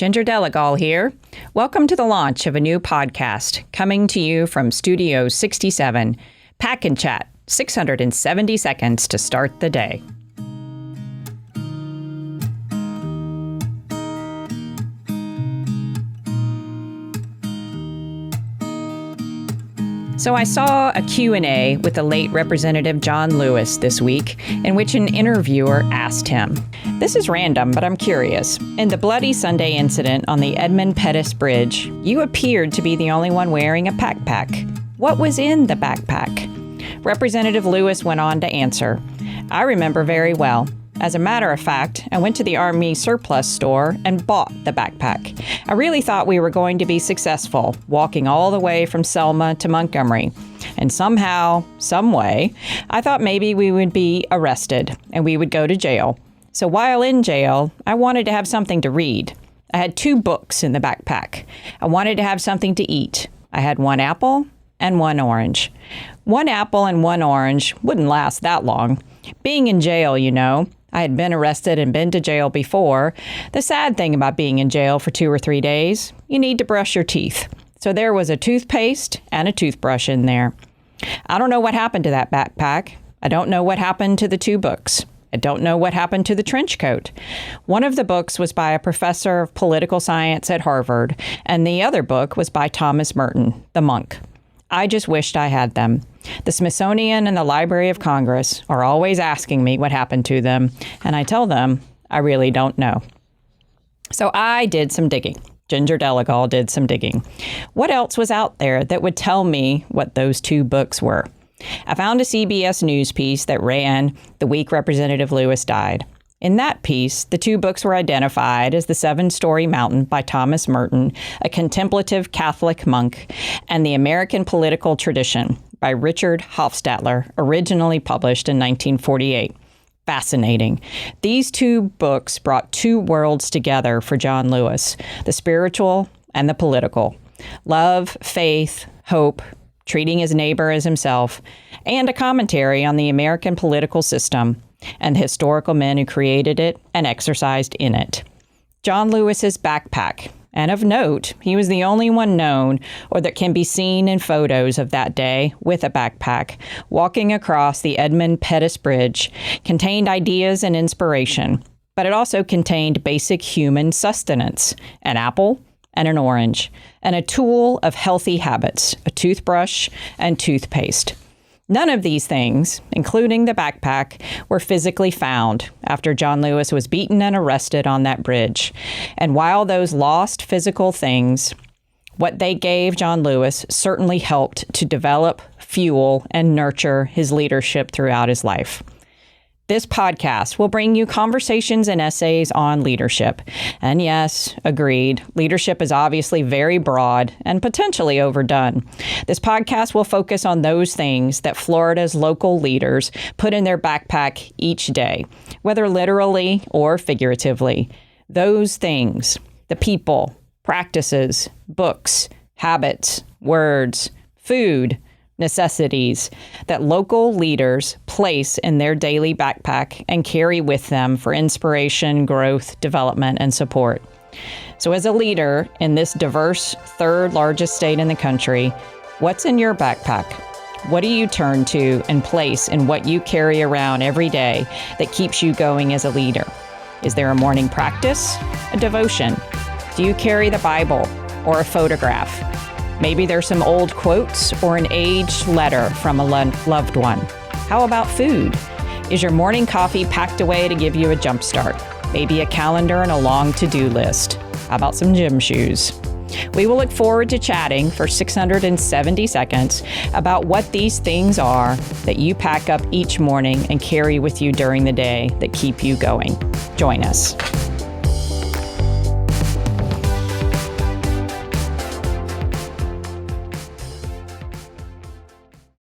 Ginger Delegal here. Welcome to the launch of a new podcast coming to you from Studio 67. Pack and Chat, 670 seconds to start the day. So I saw a Q&A with the late Representative John Lewis this week, in which an interviewer asked him, "This is random, but I'm curious. In the Bloody Sunday incident on the Edmund Pettus Bridge, you appeared to be the only one wearing a backpack. What was in the backpack?" Representative Lewis went on to answer, "I remember very well. As a matter of fact, I went to the Army surplus store and bought the backpack. I really thought we were going to be successful, walking all the way from Selma to Montgomery. And somehow, some way, I thought maybe we would be arrested and we would go to jail. So while in jail, I wanted to have something to read. I had 2 books in the backpack. I wanted to have something to eat. I had 1 apple and 1 orange. 1 apple and 1 orange wouldn't last that long. Being in jail, you know, I had been arrested and been to jail before. The sad thing about being in jail for 2 or 3 days, you need to brush your teeth. So there was a toothpaste and a toothbrush in there. I don't know what happened to that backpack. I don't know what happened to the 2 books. I don't know what happened to the trench coat. One of the books was by a professor of political science at Harvard, and the other book was by Thomas Merton, the monk. I just wished I had them. The Smithsonian and the Library of Congress are always asking me what happened to them, and I tell them I really don't know. So I did some digging. Ginger Delegal did some digging. What else was out there that would tell me what those 2 books were? I found a CBS News piece that ran the week Representative Lewis died. In that piece, the 2 books were identified as The 7-Story Mountain by Thomas Merton, a contemplative Catholic monk, and The American Political Tradition by Richard Hofstadter, originally published in 1948. Fascinating. These 2 books brought 2 worlds together for John Lewis, the spiritual and the political. Love, faith, hope, treating his neighbor as himself, and a commentary on the American political system and the historical men who created it and exercised in it. John Lewis's backpack, and of note, he was the only one known or that can be seen in photos of that day with a backpack, walking across the Edmund Pettus Bridge, contained ideas and inspiration, but it also contained basic human sustenance, an apple and an orange, and a tool of healthy habits, a toothbrush and toothpaste. None of these things, including the backpack, were physically found after John Lewis was beaten and arrested on that bridge. And while those lost physical things, what they gave John Lewis certainly helped to develop, fuel, and nurture his leadership throughout his life. This podcast will bring you conversations and essays on leadership. And yes, agreed, leadership is obviously very broad and potentially overdone. This podcast will focus on those things that Florida's local leaders put in their backpack each day, whether literally or figuratively. Those things, the people, practices, books, habits, words, food, necessities that local leaders place in their daily backpack and carry with them for inspiration, growth, development, and support. So as a leader in this diverse 3rd largest state in the country, what's in your backpack? What do you turn to and place in what you carry around every day that keeps you going as a leader? Is there a morning practice, a devotion? Do you carry the Bible or a photograph? Maybe there's some old quotes or an aged letter from a loved one. How about food? Is your morning coffee packed away to give you a jump start? Maybe a calendar and a long to-do list. How about some gym shoes? We will look forward to chatting for 670 seconds about what these things are that you pack up each morning and carry with you during the day that keep you going. Join us.